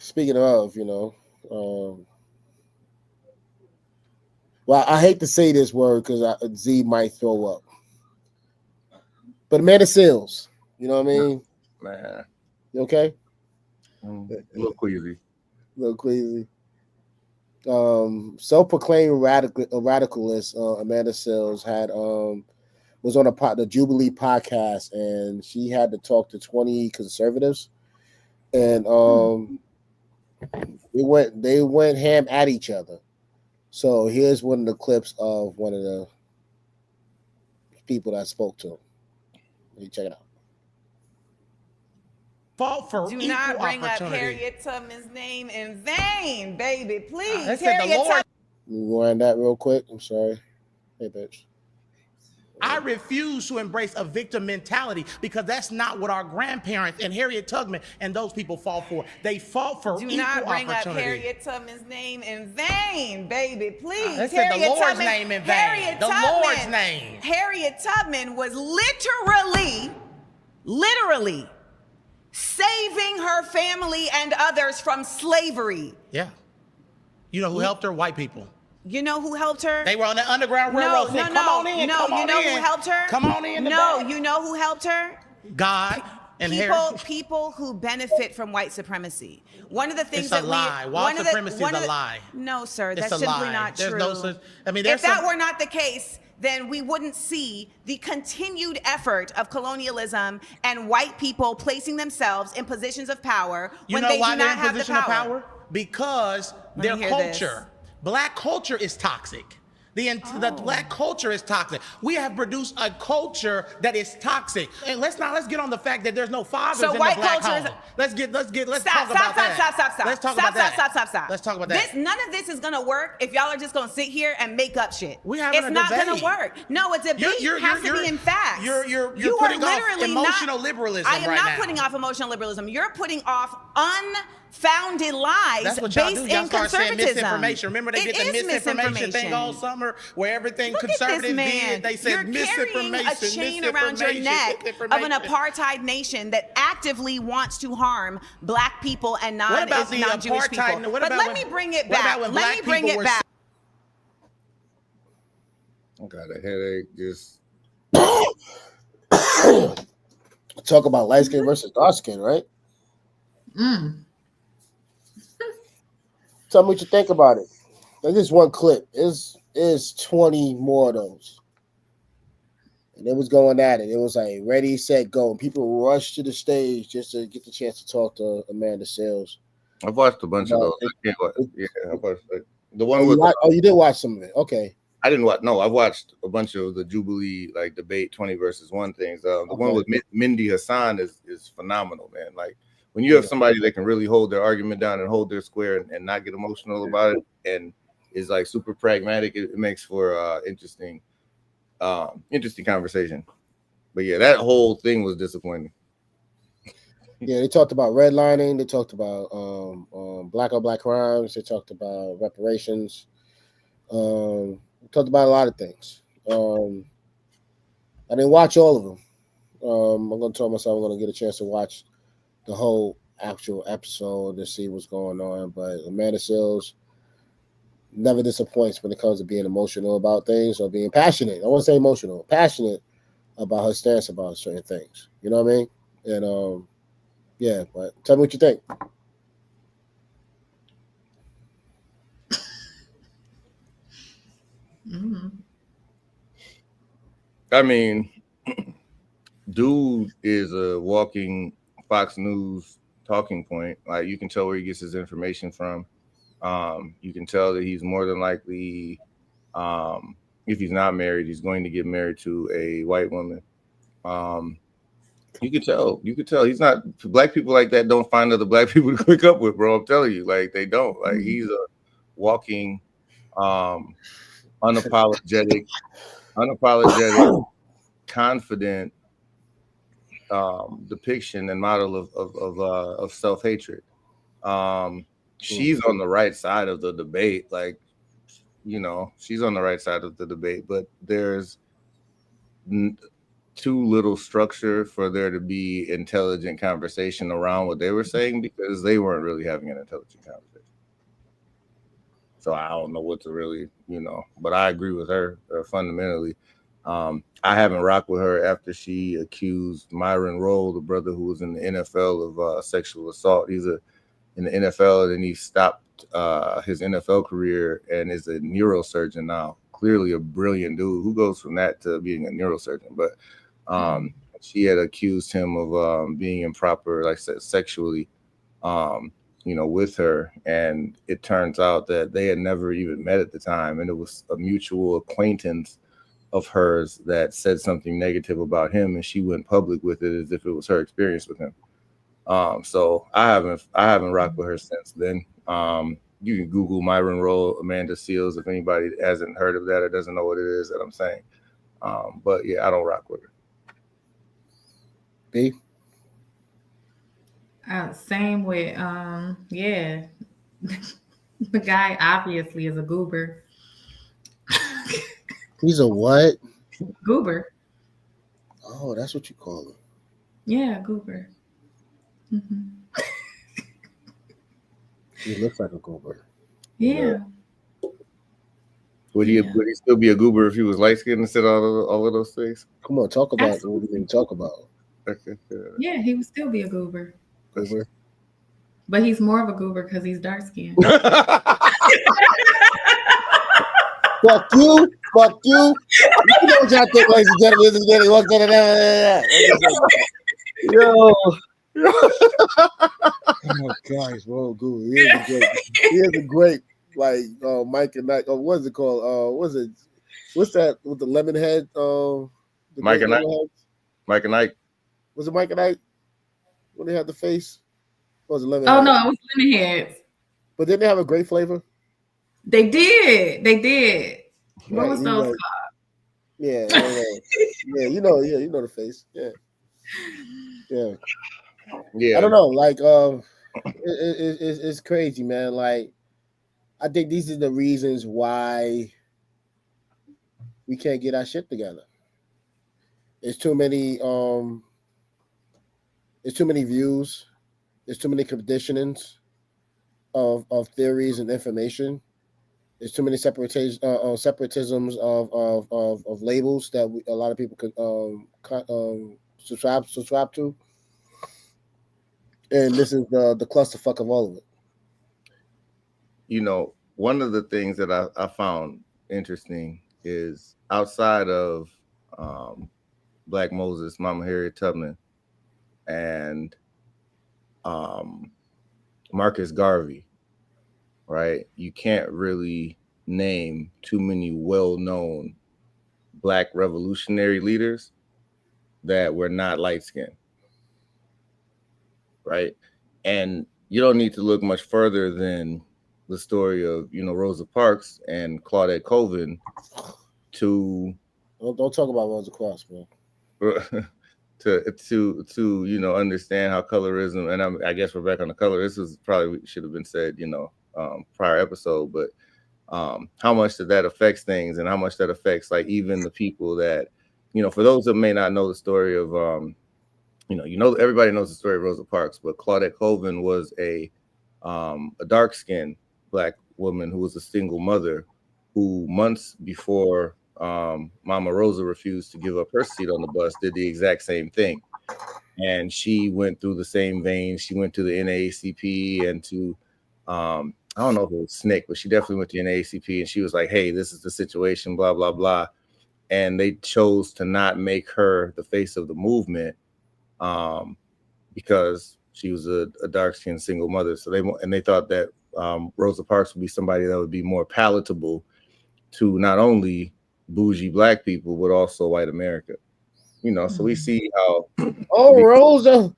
speaking of, well, I hate to say this word because Z might throw up, but Amanda Seals, you know what I mean? Man, You okay? a little queasy. A little crazy. Self-proclaimed radicalist Amanda Seals had was on the Jubilee podcast, and she had to talk to 20 conservatives, and they went ham at each other. So here's one of the clips of one of the people that spoke to him. Let me check it out. Fought for Do equal not bring up opportunity. Harriet Tubman's name in vain, baby. Please. They said the Harriet Lord. Let me wind that real quick. I'm sorry. Hey, bitch. I refuse to embrace a victim mentality because that's not what our grandparents and Harriet Tubman and those people fought for. They fought for Do equal not bring opportunity. up Harriet Tubman's name in vain, baby. Please. They said the Lord's name in vain. Harriet The Tubman, Lord's name. Harriet Tubman was literally saving her family and others from slavery. Yeah. You know who helped her? White people. You know who helped her? They were on the Underground Railroad. Come on in. No, come on you know in. who helped her? Come on in. No, you know who helped her? God and Harriet. People who benefit from white supremacy. One of the things It's a lie. White supremacy is a lie. No, sir, It's that's a simply lie. not There's true. no such. I mean, If that were not the case, then we wouldn't see the continued effort of colonialism and white people placing themselves in positions of power when they do not have the power. Because their hear culture, black culture is toxic. The black culture is toxic. We have produced a culture that is toxic. And let's get on the fact that there's no fathers in the black home. Let's talk about that. Stop. Let's talk about that. Stop. Let's talk about that. None of this is gonna work if y'all are just gonna sit here and make up shit. It's not gonna work. No, a debate has to be in facts. You're putting off emotional liberalism right now. I am not putting off emotional liberalism. You're putting off unfounded lies based in conservatism. Misinformation. Remember they did the misinformation thing all summer where everything conservatives did. They said misinformation. You're carrying a chain around your neck of an apartheid nation that actively wants to harm black people and non-Jewish people. But let me bring it back. Let me bring it back. I got a headache. Just talk about light skin versus dark skin, right? Tell me what you think about it. There's just one clip. Is 20 more of those. And it was going at it. It was like ready, set, go. And people rushed to the stage just to get the chance to talk to Amanda Seals. I've watched a bunch of those. I watched the one with. You did watch some of it. Okay. I didn't watch. No, I've watched a bunch of the Jubilee debate 20 versus 1 things. The one with Mindy Hassan is phenomenal, man. Like when you have somebody that can really hold their argument down and hold their square and not get emotional about it and is like super pragmatic, it makes for interesting conversation. But yeah, that whole thing was disappointing. Yeah, they talked about redlining. They talked about black on black crimes. They talked about reparations. Talked about a lot of things. I didn't watch all of them. I'm going to tell myself I'm going to get a chance to watch the whole actual episode to see what's going on. But Amanda Seals never disappoints when it comes to being emotional about things or being passionate. I want to say emotional, passionate about her stance about certain things. You know what I mean? And yeah, but tell me what you think. I mean, dude is a walking Fox News talking point. Like you can tell where he gets his information from. You can tell that he's more than likely, if he's not married, he's going to get married to a white woman. You could tell he's not. Black people like that don't find other black people to click up with, bro. I'm telling you, like they don't. Like he's a walking, unapologetic, confident depiction and model of self-hatred. She's on the right side of the debate, like, you know, she's on the right side of the debate, but there's too little structure for there to be intelligent conversation around what they were saying, because they weren't really having an intelligent conversation. So I don't know what to really, but I agree with her fundamentally. I haven't rocked with her after she accused Myron Rolle, the brother who was in the NFL, of sexual assault. He's in the NFL, and he stopped his NFL career and is a neurosurgeon now. Clearly a brilliant dude. Who goes from that to being a neurosurgeon? But she had accused him of being improper, like sexually, with her. And it turns out that they had never even met at the time. And it was a mutual acquaintance of hers that said something negative about him, and she went public with it as if it was her experience with him. So I haven't rocked with her since then. You can Google Myron Rolle, Amanda Seales, if anybody hasn't heard of that or doesn't know what it is that I'm saying. But yeah, I don't rock with her. B? Same with yeah. The guy obviously is a goober. He's a what? Goober. Oh, that's what you call him. Yeah, goober. Mm-hmm. He looks like a goober. Yeah. Would he still be a goober if he was light skinned and said all of those things? Come on, talk about what we didn't talk about. Okay. Yeah, he would still be a goober. Goober. But he's more of a goober because he's dark skinned. Fuck you. You know what y'all think, ladies and gentlemen. This is getting walked out of that. Yo. Oh gosh, bro, Google. He is a great like Mike and Ike. What's it called? What's that with the lemon head? Mike and Ike. Mike and Ike. Was it Mike and Ike? When they had the face? Or was it lemon? Oh no, it was lemon heads. But didn't they have a great flavor? They did. What was those called? Yeah, you know the face. Yeah. I don't know. Like, it's crazy, man. Like, I think these are the reasons why we can't get our shit together. It's too many. It's too many views. There's too many conditionings of theories and information. There's too many separatisms of labels that a lot of people could subscribe to. And this is the clusterfuck of all of it. One of the things that I found interesting is outside of Black Moses, Mama Harriet Tubman, and Marcus Garvey, right? You can't really name too many well-known Black revolutionary leaders that were not light-skinned, right? And you don't need to look much further than the story of, Rosa Parks and Claudette Colvin to don't talk about Rosa Parks, man. to understand how colorism, and I guess we're back on the color. This was probably should have been said, prior episode, but how much that affects things, and how much that affects like even the people that, for those that may not know the story of everybody knows the story of Rosa Parks, but Claudette Colvin was a dark-skinned Black woman who was a single mother who months before Mama Rosa refused to give up her seat on the bus did the exact same thing. And she went through the same vein. She went to the NAACP and to I don't know if it was SNCC, but she definitely went to NAACP, and she was like, hey, this is the situation, blah, blah, blah. And they chose to not make her the face of the movement because she was a dark-skinned single mother. So they thought that Rosa Parks would be somebody that would be more palatable to not only bougie Black people, but also white America. So we see how Rosa,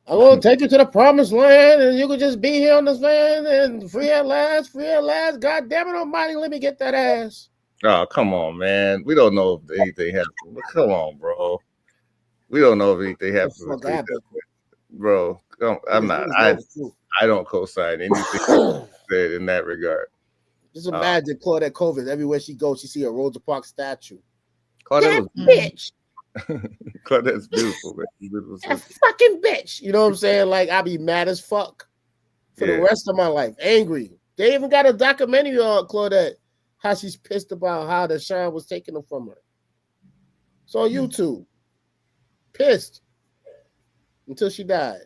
I'm gonna take you to the promised land, and you can just be here on this land and free at last. God damn it almighty, let me get that ass. Oh, come on, man. We don't know if anything happened. Come on, bro. We don't know if anything happened. Bro, I'm not. I don't co-sign anything said in that regard. Just imagine Claudette Colvin. Everywhere she goes, she see a Rosa Parks statue. Claudette was bitch. Claudette's beautiful, man. Beautiful that fucking bitch. You know what I'm saying? Like, I'll be mad as fuck for the rest of my life. Angry. They even got a documentary on Claudette, how she's pissed about how the shine was taken from her. It's on YouTube. Pissed until she died.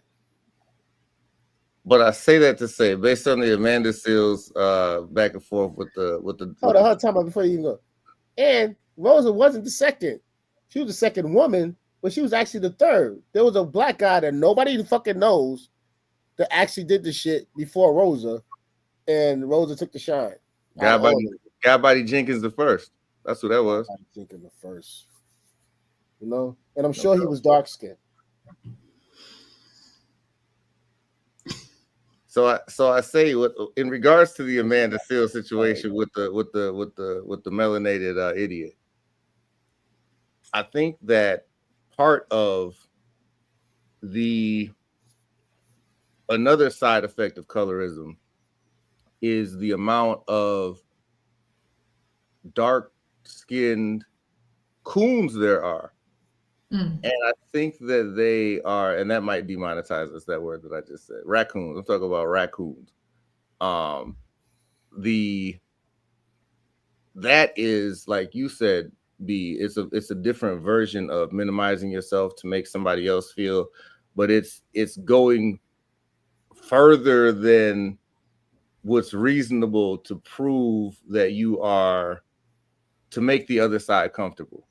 But I say that to say, based on the Amanda Seals back and forth with the Hold on, time out before you even go. And Rosa wasn't the second. She was the second woman, but she was actually the third. There was a black guy that nobody fucking knows that actually did the shit before Rosa, and Rosa took the shine. Guy Body Jenkins the first. That's who that was. Jenkins the first. You know, and I'm sure he was dark skinned. So I say, in regards to the Amanda Seals situation with the melanated idiot, I think that part of another side effect of colorism is the amount of dark-skinned coons there are. And I think that they are, and that might demonetize us, that word that I just said. Raccoons. I'm talking about raccoons. That is, like you said, B, it's a different version of minimizing yourself to make somebody else feel, but it's going further than what's reasonable to prove that you are, to make the other side comfortable.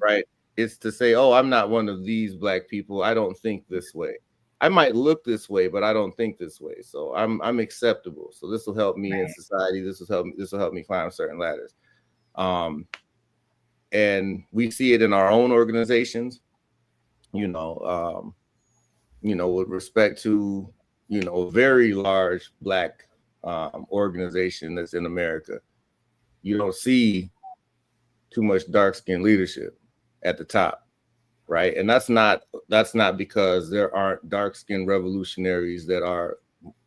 Right? It's to say, oh, I'm not one of these black people. I don't think this way. I might look this way, but I don't think this way. So I'm acceptable. So this will help me in society. This will help me climb certain ladders. And we see it in our own organizations, with respect to, a very large black organization that's in America. You don't see too much dark-skinned leadership at the top, right? And that's not because there aren't dark-skinned revolutionaries that are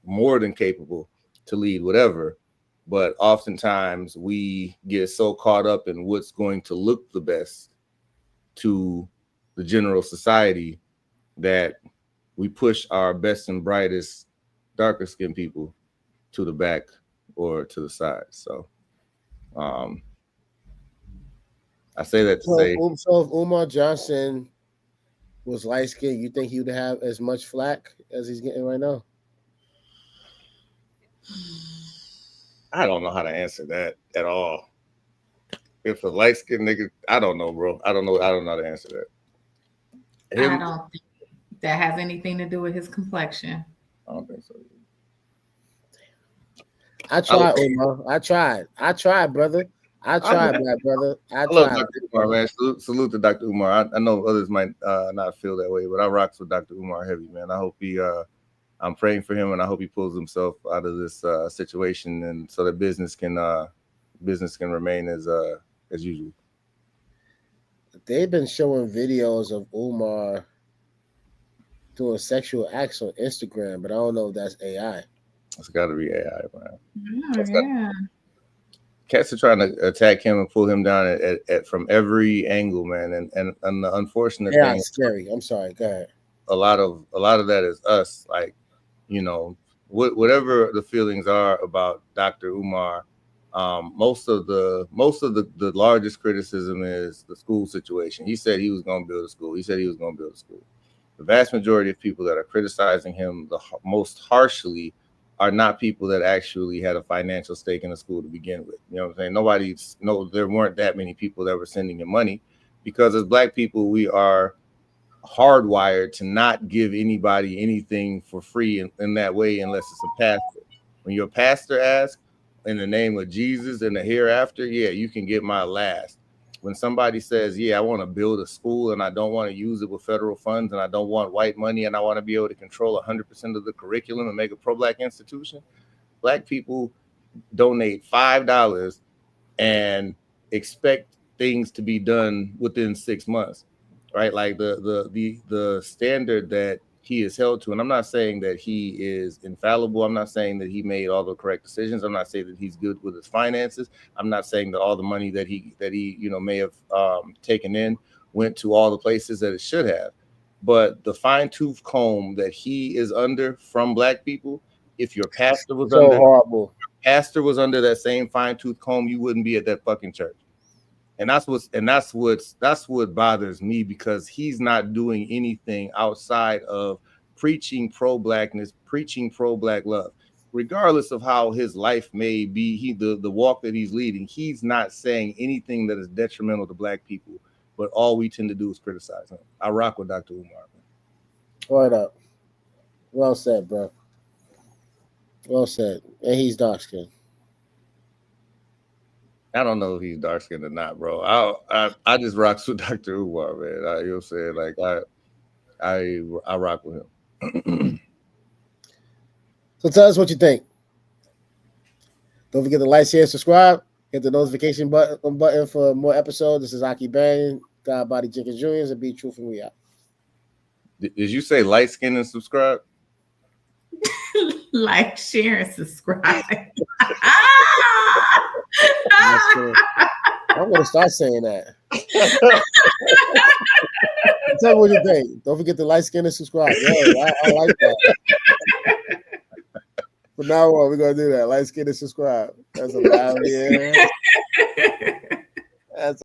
more than capable to lead whatever, but oftentimes we get so caught up in what's going to look the best to the general society that we push our best and brightest darker skinned people to the back or to the side. So I say that to say, so if Umar Johnson was light skinned, you think he would have as much flack as he's getting right now? I don't know how to answer that at all. If a light skinned nigga, I don't know, bro. I don't know how to answer that. I don't think that has anything to do with his complexion. I don't think so. I tried, Umar. I tried, brother. I tried, black brother. I love Dr. Umar, man. Salute to Dr. Umar. I know others might not feel that way, but I rocks with Dr. Umar heavy, man. I hope I'm praying for him, and I hope he pulls himself out of this situation, and so that business can remain as usual. They've been showing videos of Umar doing sexual acts on Instagram, but I don't know if that's AI. It's got to be AI, man. Cats are trying to attack him and pull him down at from every angle, man. And the unfortunate thing, it's scary. I'm sorry. Go ahead. A lot of that is us, like, whatever the feelings are about Dr. Umar. Most of the largest criticism is the school situation. He said he was going to build a school. The vast majority of people that are criticizing him the most harshly are not people that actually had a financial stake in the school to begin with. You know what I'm saying? There weren't that many people that were sending him money, because as black people, we are hardwired to not give anybody anything for free in that way unless it's a pastor. When your pastor asks, in the name of Jesus and the hereafter, yeah, you can get my last. When somebody says, yeah, I want to build a school and I don't want to use it with federal funds and I don't want white money and I want to be able to control 100% of the curriculum and make a pro-black institution, black people donate $5 and expect things to be done within 6 months, right? Like the standard that he is held to. And I'm not saying that he is infallible. I'm not saying that he made all the correct decisions. I'm not saying that he's good with his finances. I'm not saying that all the money that he may have taken in went to all the places that it should have. But the fine-tooth comb that he is under from black people, if your pastor was horrible. Pastor was under that same fine-tooth comb, you wouldn't be at that fucking church. And that's what bothers me, because he's not doing anything outside of preaching pro-blackness, preaching pro-black love. Regardless of how his life may be, the walk that he's leading, he's not saying anything that is detrimental to black people. But all we tend to do is criticize him. I rock with Dr. Umar. Word up. Well said, bro. Well said. And he's dark skinned. I don't know if he's dark skinned or not, bro. I just rocks with Dr. Umar, man. You know what I'm saying? Like I rock with him. So tell us what you think. Don't forget to like, share, subscribe. Hit the notification button for more episodes. This is Akibang, God Body Jenkins Jr. and Be Truth, and we out. Did you say light skin and subscribe? Like, share, and subscribe. I'm going to start saying that. Tell me what you think. Don't forget to like, skin, and subscribe. Yeah, I like that. From now on, we're going to do that. Like, skin, and subscribe. That's a loud, yeah.